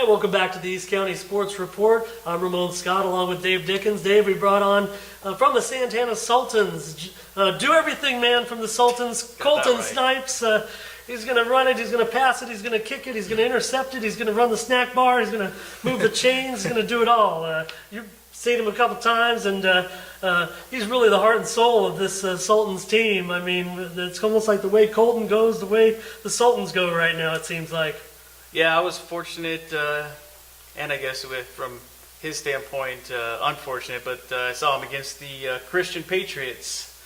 welcome back to the East County Sports Report. I'm Ramon Scott along with Dave Dickens. Dave, we brought on from the Santana Sultans, do everything man from the Sultans, Colton Snipes. He's going to run it, he's going to pass it, he's going to kick it, he's going to intercept it, he's going to run the snack bar, he's going to move the chains, he's going to do it all. You've seen him a couple times, and he's really the heart and soul of this Sultans team. I mean, it's almost like the way Colton goes, the way the Sultans go right now, it seems like. Yeah, I was fortunate, and I guess from his standpoint, unfortunate, but I saw him against the Christian Patriots.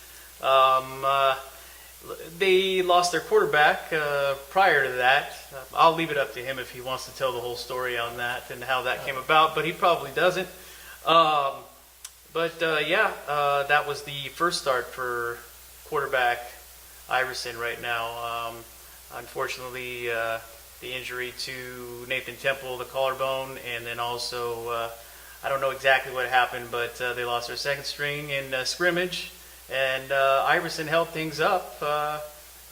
They lost their quarterback prior to that. I'll leave it up to him if he wants to tell the whole story on that and how that came about, but he probably doesn't. That was the first start for quarterback Iverson right now. Unfortunately, the injury to Nathan Temple, the collarbone, and then also, I don't know exactly what happened, but they lost their second string in scrimmage, and Iverson held things up.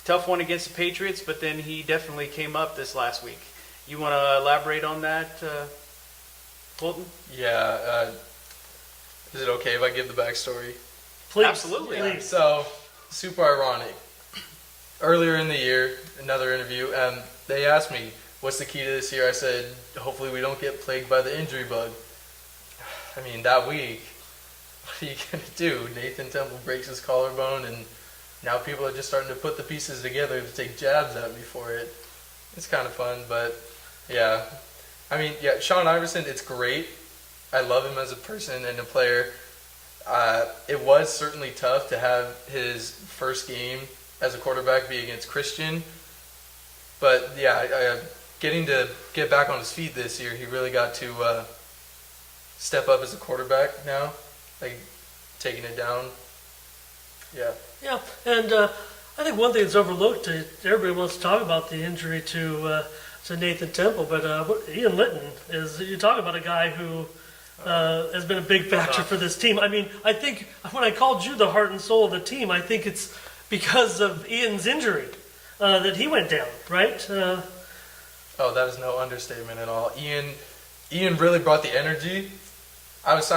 Tough one against the Patriots, but then he definitely came up this last week. You want to elaborate on that, Colton? Yeah. Is it okay if I give the backstory? Please. Absolutely. Yeah. So, super ironic. Earlier in the year, another interview, they asked me, what's the key to this year? I said, hopefully we don't get plagued by the injury bug. I mean, that week, what are you going to do? Nathan Temple breaks his collarbone, and now people are just starting to put the pieces together to take jabs at me for it. It's kind of fun, but yeah. I mean, yeah, Sean Iverson, it's great. I love him as a person and a player. It was certainly tough to have his first game as a quarterback be against Christian. But yeah, getting to get back on his feet this year, he really got to step up as a quarterback now, like taking it down. Yeah. Yeah, and I think one thing that's overlooked, everybody wants to talk about the injury to Nathan Temple, but Ian Litton is, you talk about a guy who has been a big factor for this team. I mean, I think when I called you the heart and soul of the team, I think it's because of Ian's injury that he went down, right? Oh, that is no understatement at all. Ian really brought the energy. I was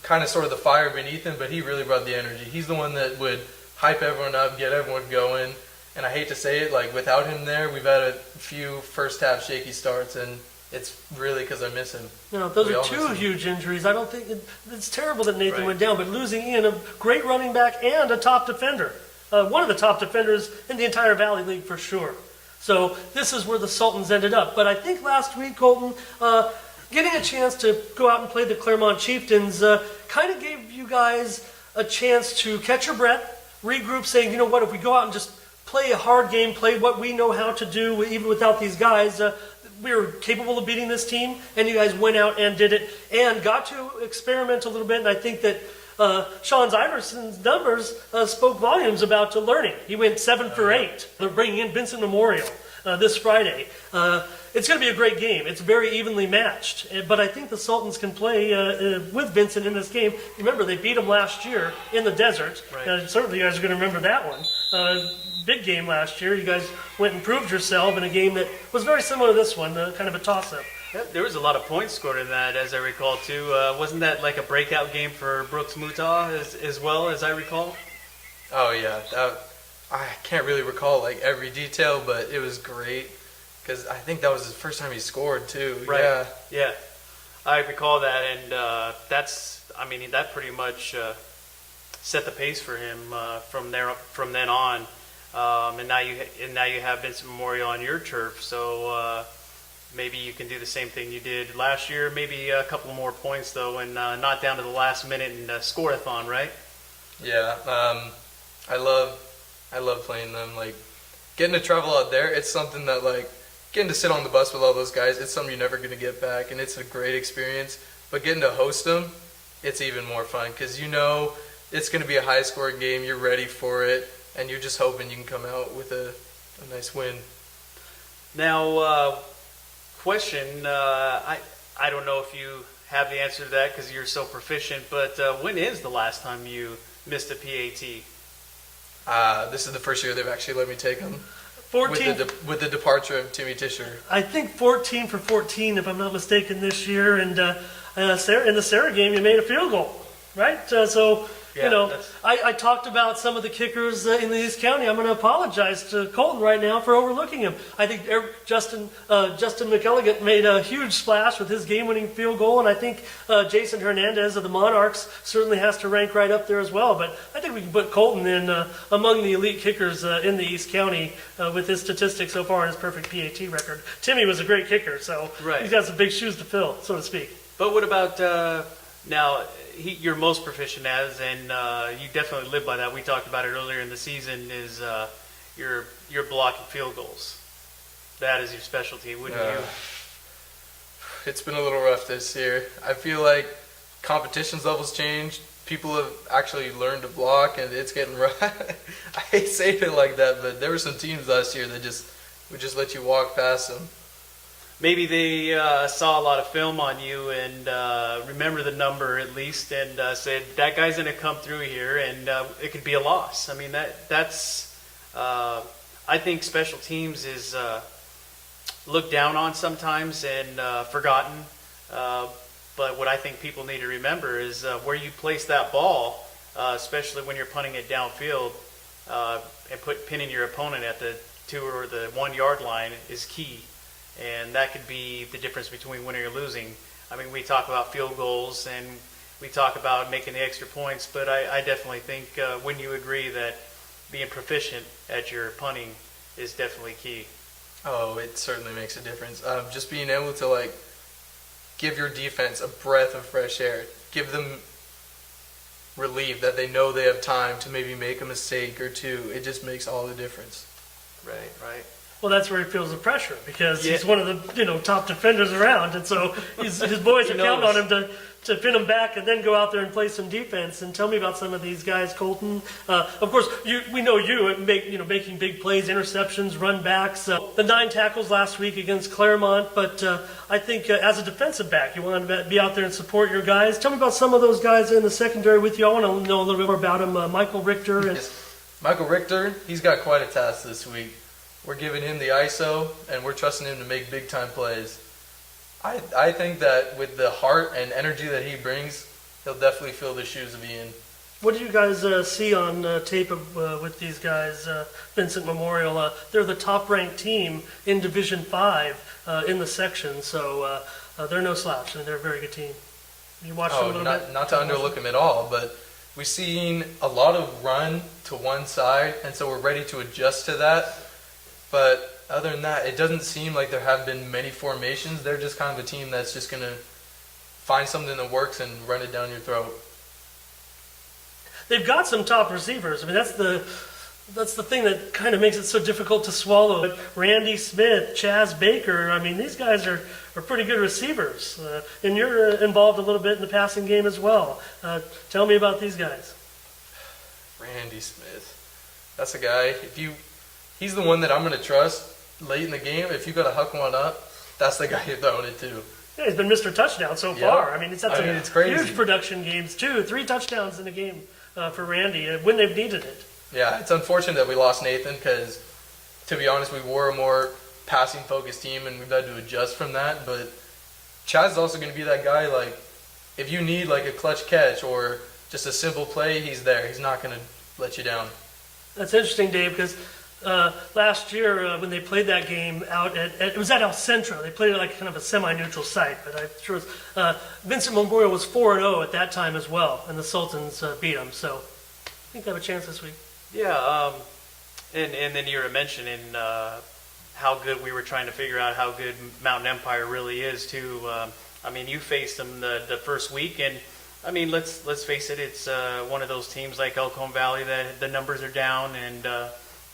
kind of sort of the fire beneath him, but he really brought the energy. He's the one that would hype everyone up, get everyone going. And I hate to say it, like without him there, we've had a few first half shaky starts, and it's really because I miss him. No, those are two huge injuries. I don't think it's terrible that Nathan went down, but losing Ian, a great running back and a top defender. One of the top defenders in the entire Valley League for sure. So this is where the Sultans ended up. But I think last week, Colton, getting a chance to go out and play the Claremont Chieftains kind of gave you guys a chance to catch your breath, regroup, saying, you know what, if we go out and just play a hard game, play what we know how to do, even without these guys, we were capable of beating this team, and you guys went out and did it, and got to experiment a little bit, and I think that Sean Iverson's numbers spoke volumes about learning. He went 7 for 8. They're bringing in Vincent Memorial this Friday. It's going to be a great game. It's very evenly matched. But I think the Sultans can play with Vincent in this game. Remember, they beat him last year in the desert. Right. Certainly you guys are going to remember that one. Big game last year. You guys went and proved yourself in a game that was very similar to this one, kind of a toss-up. Yep, there was a lot of points scored in that, as I recall, too. Wasn't that like a breakout game for Brooks Mutah as well, as I recall? Oh, yeah. I can't really recall like every detail, but it was great because I think that was his first time he scored, too. Right. Yeah. I recall that, and that pretty much set the pace for him from then on. And now you have Vincent Memorial on your turf, so maybe you can do the same thing you did last year. Maybe a couple more points though, and not down to the last minute and score-a-thon, right? Yeah, I love playing them. Like getting to travel out there, it's something that like getting to sit on the bus with all those guys. It's something you're never going to get back, and it's a great experience. But getting to host them, it's even more fun because you know it's going to be a high-scoring game. You're ready for it. And you're just hoping you can come out with a nice win. Now, question, I don't know if you have the answer to that because you're so proficient, but when is the last time you missed a PAT? This is the first year they've actually let me take them. 14. With the departure of Timmy Tischer. I think 14 for 14, if I'm not mistaken, this year. And in the Sarah game, you made a field goal, right? I talked about some of the kickers in the East County. I'm going to apologize to Colton right now for overlooking him. I think Justin McElligott made a huge splash with his game-winning field goal, and I think Jason Hernandez of the Monarchs certainly has to rank right up there as well. But I think we can put Colton in among the elite kickers in the East County with his statistics so far and his perfect PAT record. Timmy was a great kicker, so he's got some big shoes to fill, so to speak. But what about now? You're most proficient as, and you definitely live by that. We talked about it earlier in the season. Is your blocking field goals? That is your specialty, wouldn't you? It's been a little rough this year. I feel like competitions levels changed. People have actually learned to block, and it's getting rough. I hate saying it like that, but there were some teams last year that would just let you walk past them. Maybe they saw a lot of film on you and remember the number at least, and said that guy's going to come through here, and it could be a loss. I mean, that's I think special teams is looked down on sometimes and forgotten. But what I think people need to remember is where you place that ball, especially when you're punting it downfield, and pinning your opponent at the 2 or the 1 yard line is key. And that could be the difference between winning or losing. I mean, we talk about field goals and we talk about making the extra points, but I definitely think, wouldn't you agree that being proficient at your punting is definitely key? Oh, it certainly makes a difference. Just being able to give your defense a breath of fresh air, give them relief that they know they have time to maybe make a mistake or two. It just makes all the difference. Right. Well, that's where he feels the pressure because he's one of the top defenders around, and so his boys are counting on him to pin him back and then go out there and play some defense. And tell me about some of these guys, Colton. Of course, we know you making big plays, interceptions, run backs. The 9 tackles last week against Claremont, but I think as a defensive back, you want to be out there and support your guys. Tell me about some of those guys in the secondary with you. I want to know a little bit more about him. Michael Richter. Michael Richter, he's got quite a task this week. We're giving him the ISO, and we're trusting him to make big-time plays. I think that with the heart and energy that he brings, he'll definitely fill the shoes of Ian. What do you guys see on tape with these guys? Vincent Memorial, they're the top-ranked team in Division 5 in the section, so they're no slouch, and they're a very good team. You watch them a little bit? Not to underlook them at all, but we've seen a lot of run to one side, and so we're ready to adjust to that. But other than that, it doesn't seem like there have been many formations. They're just kind of a team that's just going to find something that works and run it down your throat. They've got some top receivers. I mean, that's the thing that kind of makes it so difficult to swallow. But Randy Smith, CHAZ Baker, I mean, these guys are pretty good receivers. And you're involved a little bit in the passing game as well. Tell me about these guys. Randy Smith. That's a guy, he's the one that I'm going to trust late in the game. If you got to huck one up, that's the guy you're throwing it to. Yeah, he's been Mr. Touchdown so far. I mean, it's crazy. Huge production games, too. 3 touchdowns in a game for Randy when they've needed it. Yeah, it's unfortunate that we lost Nathan because, to be honest, we were a more passing-focused team, and we've had to adjust from that. But CHAZ is also going to be that guy, if you need, a clutch catch or just a simple play, he's there. He's not going to let you down. That's interesting, Dave, because last year when they played that game out it was at El Centro. They played it like kind of a semi-neutral site, but I'm sure it was, Vincent Memorial was 4-0 at that time as well, and the Sultans beat them. So I think they have a chance this week. Yeah, and then you were mentioning how good we were trying to figure out how good Mountain Empire really is too. I mean, you faced them the first week, and I mean, let's face it, it's one of those teams like Elkhorn Valley that the numbers are down, and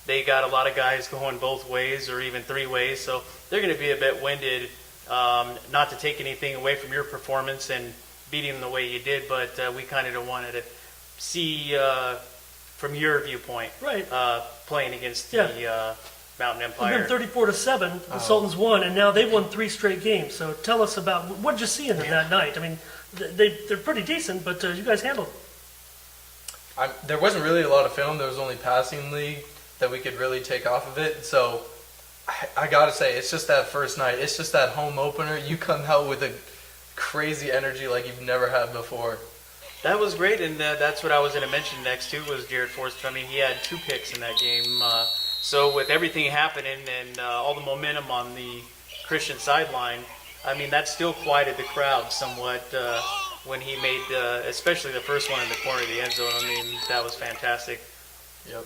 they got a lot of guys going both ways or even 3 ways, so they're going to be a bit winded. Not to take anything away from your performance and beating them the way you did, but we kind of wanted to see from your viewpoint, right? Playing against the Mountain Empire. It's been 34-7. The Sultans won, and now they've won 3 straight games. So tell us about what did you see in them that night? I mean, they're pretty decent, but you guys handled them. There wasn't really a lot of film. There was only passing league. that we could really take off of it. So I gotta say, it's just that first night. It's just that home opener. You come out with a crazy energy like you've never had before. That was great, and that's what I was going to mention next too, was Jared Forrest. I mean, he had 2 picks in that game. So with everything happening and all the momentum on the Christian sideline, I mean, that still quieted the crowd somewhat when he made, especially the first one in the corner of the end zone. I mean, that was fantastic. Yep.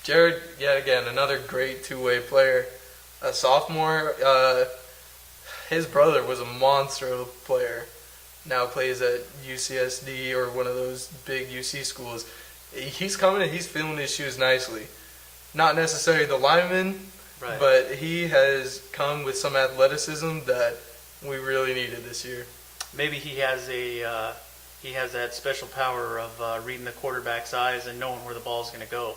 Jared, yet again, another great two-way player. A sophomore, his brother was a monster of a player. Now plays at UCSD or one of those big UC schools. He's coming and he's filling his shoes nicely. Not necessarily the lineman, Right. but he has come with some athleticism that we really needed this year. Maybe he has that special power of reading the quarterback's eyes and knowing where the ball's going to go.